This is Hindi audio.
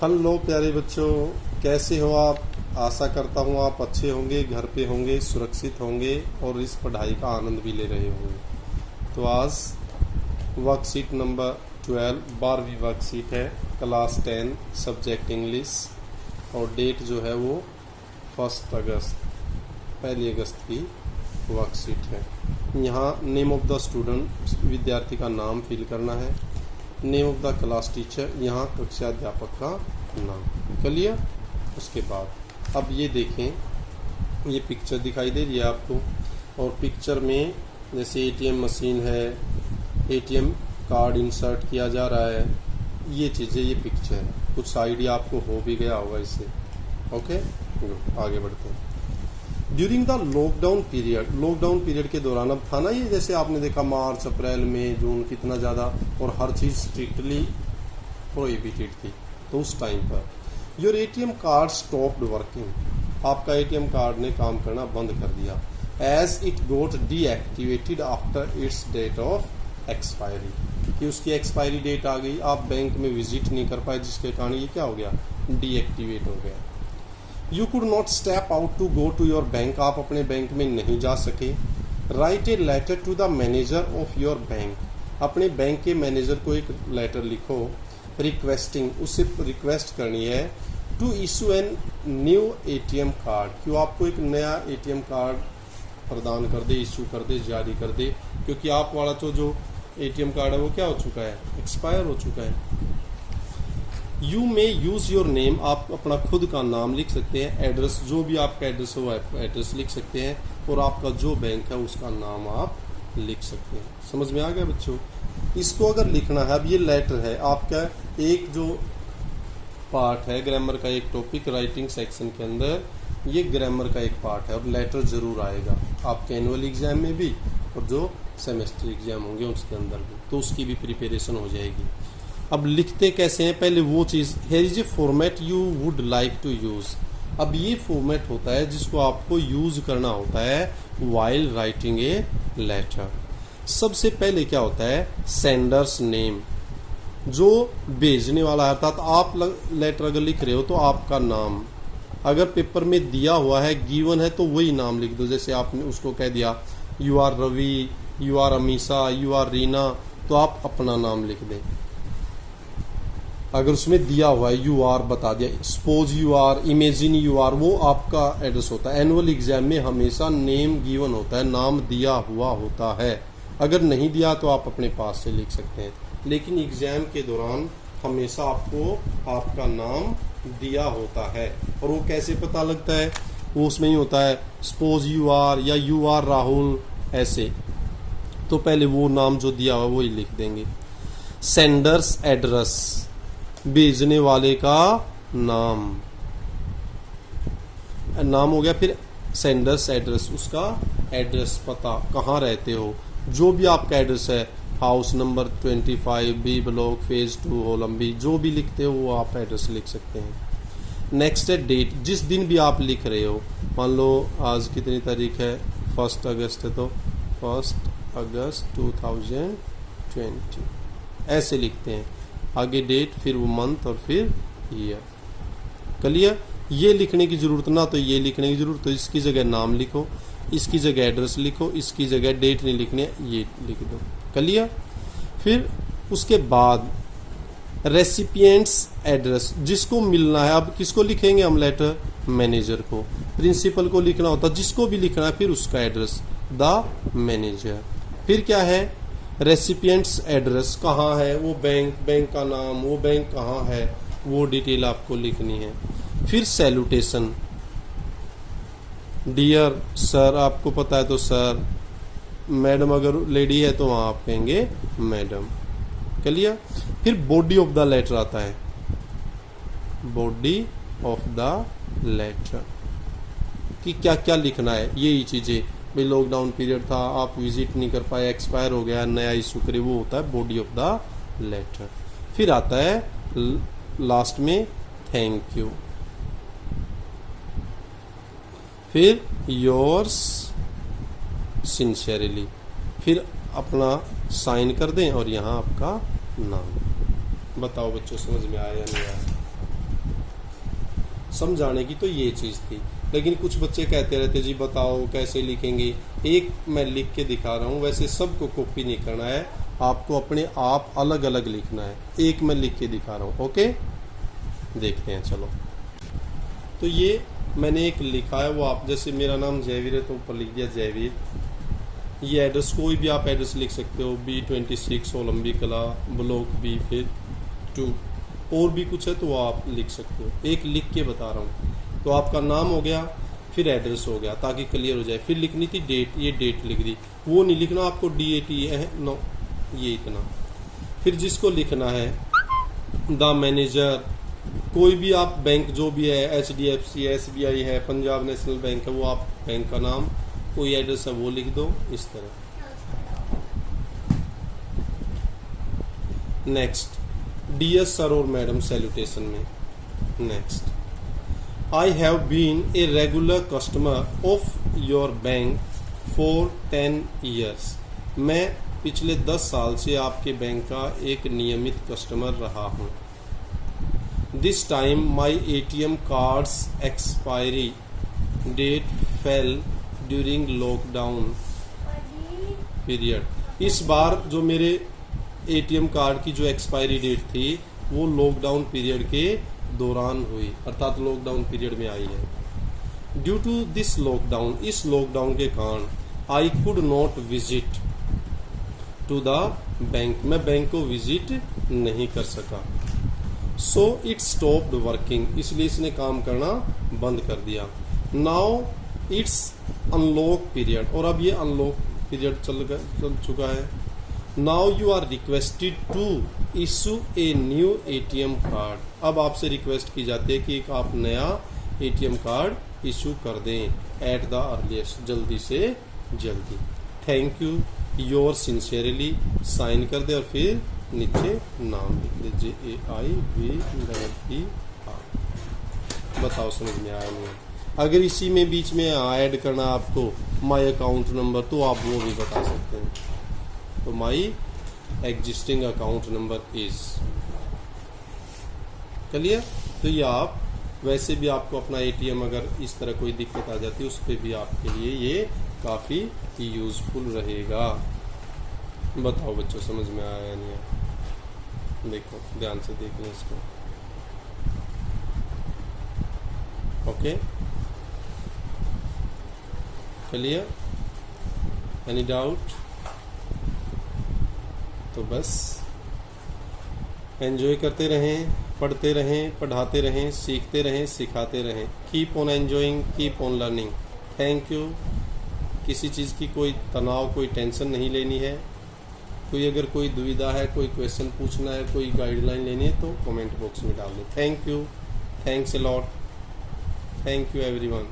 हेलो प्यारे बच्चों, कैसे हो आप। आशा करता हूँ आप अच्छे होंगे, घर पे होंगे, सुरक्षित होंगे और इस पढ़ाई का आनंद भी ले रहे होंगे। तो आज वर्कशीट नंबर 12 12वीं वर्कशीट है, क्लास 10 सब्जेक्ट इंग्लिश, और डेट जो है वो 1 अगस्त की वर्कशीट है। यहाँ नेम ऑफ द स्टूडेंट, विद्यार्थी का नाम फिल करना है। Name of the class teacher, यहाँ कक्षा अध्यापक का नाम। क्लियर। उसके बाद अब ये देखें, ये पिक्चर दिखाई दे रही है आपको, और पिक्चर में जैसे एटीएम मशीन है, एटीएम कार्ड इंसर्ट किया जा रहा है, ये चीज़ें, ये पिक्चर है। कुछ आइडिया आपको हो भी गया होगा इससे। ओके, आगे बढ़ते हैं। ड्यूरिंग द लॉकडाउन पीरियड के दौरान, अब था ना ये, जैसे आपने देखा मार्च, अप्रैल, मई, जून, कितना ज़्यादा और हर चीज़ स्ट्रिक्टली प्रोहिबिटेड थी। तो उस टाइम पर your ATM card stopped working, आपका एटीएम कार्ड ने काम करना बंद कर दिया। As it got deactivated after its date of expiry, कि उसकी एक्सपायरी डेट आ गई, आप बैंक में विजिट नहीं कर पाए, जिसके कारण ये क्या हो गया, डीएक्टिवेट हो गया। You could not step out to go to your bank, आप अपने बैंक में नहीं जा सके। Write a letter to the manager of your bank, अपने बैंक के मैनेजर को एक लेटर लिखो। रिक्वेस्टिंग, उससे रिक्वेस्ट करनी है to issue an new ATM card, कि आपको एक नया एटीएम कार्ड प्रदान कर दे, इशू कर दे, जारी कर दे, क्योंकि आप वाला तो जो एटीएम कार्ड है वो क्या हो चुका है, एक्सपायर हो चुका है। You may use your name, आप अपना खुद का नाम लिख सकते हैं। एड्रेस, जो भी आपका एड्रेस हो एड्रेस लिख सकते हैं, और आपका जो बैंक है उसका नाम आप लिख सकते हैं। समझ में आ गया बच्चों। इसको अगर लिखना है, अब ये लेटर है आपका, एक जो पार्ट है ग्रामर का, एक टॉपिक राइटिंग सेक्शन के अंदर ये ग्रामर का एक पार्ट है, और लेटर जरूर आएगा आपके एनुअल एग्जाम में भी, और जो सेमेस्टर एग्जाम होंगे उसके अंदर भी, तो उसकी भी प्रिपरेशन हो जाएगी। अब लिखते कैसे हैं, पहले वो चीज़, here is a format you would like to use. अब ये फॉर्मेट होता है जिसको आपको यूज करना होता है वाइल राइटिंग ए लेटर। सबसे पहले क्या होता है, सेंडर्स नेम, जो भेजने वाला है, अर्थात आप लेटर अगर लिख रहे हो तो आपका नाम, अगर पेपर में दिया हुआ है, गिवन है, तो वही नाम लिख दो। जैसे आपने उसको कह दिया you are Ravi, you are Amisha, you are Reena, तो आप अपना नाम लिख दें। अगर उसमें दिया हुआ है यू आर बता दिया, suppose you are, imagine you are, वो आपका एड्रेस होता है। एनुअल एग्जाम में हमेशा नेम गिवन होता है, नाम दिया हुआ होता है। अगर नहीं दिया तो आप अपने पास से लिख सकते हैं, लेकिन एग्जाम के दौरान हमेशा आपको आपका नाम दिया होता है। और वो कैसे पता लगता है, वो उसमें ही होता है सपोज यू आर या यू आर राहुल, ऐसे। तो पहले वो नाम जो दिया हुआ वही लिख देंगे। सेंडर्स एड्रेस, भेजने वाले का नाम हो गया। फिर सेंडर्स एड्रेस, उसका एड्रेस, पता, कहाँ रहते हो, जो भी आपका एड्रेस है, house number 25, B block, phase 2, Holambi, जो भी लिखते हो वो आप एड्रेस लिख सकते हैं। नेक्स्ट है डेट, जिस दिन भी आप लिख रहे हो, मान लो आज कितनी तारीख है, 1 अगस्त है, तो 1 अगस्त 2020 ऐसे लिखते हैं। आगे डेट, फिर वो मंथ और फिर ईयर। क्लियर। ये लिखने की जरूरत ना, तो ये लिखने की जरूरत, तो इसकी जगह नाम लिखो, इसकी जगह एड्रेस लिखो, इसकी जगह डेट नहीं लिखनी है, ये लिख दो। क्लियर। फिर उसके बाद रेसिपिएंट्स एड्रेस, जिसको मिलना है, अब किसको लिखेंगे हम लेटर, मैनेजर को। प्रिंसिपल को लिखना होता, जिसको भी लिखना है, फिर उसका एड्रेस, द मैनेजर। फिर क्या है, रेसिपिएंट्स एड्रेस, कहाँ है वो बैंक का नाम, वो बैंक कहाँ है, वो डिटेल आपको लिखनी है। फिर सैल्यूटेशन, डियर सर, आपको पता है तो सर, मैडम अगर लेडी है तो वहाँ आप कहेंगे मैडम। क्लियर। फिर बॉडी ऑफ द लेटर आता है, बॉडी ऑफ द लेटर, कि क्या क्या लिखना है, यही चीज़ें। भाई लॉकडाउन पीरियड था, आप विजिट नहीं कर पाए, एक्सपायर हो गया, नया इशू करे, वो होता है बॉडी ऑफ द लेटर। फिर आता है लास्ट में थैंक यू, फिर योर्स सिंसियरली, फिर अपना साइन कर दें और यहाँ आपका नाम। बताओ बच्चों, समझ में आया या नहीं आया। समझाने की तो ये चीज़ थी। लेकिन कुछ बच्चे कहते रहते जी बताओ कैसे लिखेंगे। एक मैं लिख के दिखा रहा हूँ, वैसे सबको कॉपी नहीं करना है, आपको अपने आप अलग अलग लिखना है। एक मैं लिख के दिखा रहा हूँ, ओके, देखते हैं। चलो, तो ये मैंने एक लिखा है, वो आप जैसे मेरा नाम जयवीर है तो ऊपर लिख दिया जयवीर। ये एड्रेस कोई भी आप एड्रेस लिख सकते हो, B26 ओलंबी कला ब्लॉक B फिर 2, और भी कुछ है तो वो आप लिख सकते हो। एक लिख के बता रहा हूँ। तो आपका नाम हो गया, फिर एड्रेस हो गया, ताकि क्लियर हो जाए। फिर लिखनी थी डेट, ये डेट लिख दी, वो नहीं लिखना आपको DAT है नो, ये इतना। फिर जिसको लिखना है द मैनेजर, कोई भी आप बैंक जो भी है, HDFC SBI है, पंजाब नेशनल बैंक है, वो आप बैंक का नाम, कोई एड्रेस है वो लिख दो इस तरह। नेक्स्ट, डियर सर और मैडम सैल्यूटेशन में। Next, I have been a regular customer of your bank for 10 years. मैं पिछले 10 साल से आपके बैंक का एक नियमित कस्टमर रहा हूँ। This time my ATM card's expiry date fell during lockdown period. इस बार जो मेरे ATM कार्ड की जो एक्सपायरी डेट थी वो लॉकडाउन पीरियड के दौरान हुई, अर्थात लॉकडाउन पीरियड में आई है। ड्यू टू दिस लॉकडाउन, इस लॉकडाउन के कारण I could not visit to the bank, मैं बैंक को विजिट नहीं कर सका। सो इट स्टॉप्ड वर्किंग, इसलिए इसने काम करना बंद कर दिया। नाउ इट्स अनलॉक पीरियड, और अब ये अनलॉक पीरियड चल चुका है। Now you are requested to issue a new ATM card, अब आपसे रिक्वेस्ट की जाती है कि एक आप नया ATM कार्ड इशू कर दें एट द अर्लीस्ट, जल्दी से जल्दी। Thank you, your sincerely, sign कर दे और फिर नीचे नाम लिख दे JAIVER। बताओ समझ में आया नहीं? अगर इसी में बीच में ऐड करना आपको माई अकाउंट नंबर, तो आप वो भी बता सकते हैं। तो my existing account number is clear. तो ये आप वैसे भी आपको अपना ATM अगर इस तरह कोई दिक्कत आ जाती है उस पर भी आपके लिए ये काफ़ी यूजफुल रहेगा। बताओ बच्चों समझ में आया या नहीं आया? देखो ध्यान से देख लें इसको, ओके क्लियर? Any doubt? तो बस एंजॉय करते रहें, पढ़ते रहें, पढ़ाते रहें, सीखते रहें, सिखाते रहें। Keep on enjoying, keep on learning. Thank you. किसी चीज़ की कोई तनाव, कोई टेंशन नहीं लेनी है। कोई अगर कोई दुविधा है, कोई क्वेश्चन पूछना है, कोई गाइडलाइन लेनी है तो कमेंट बॉक्स में डाल दें। Thank you, thanks a lot, thank you everyone.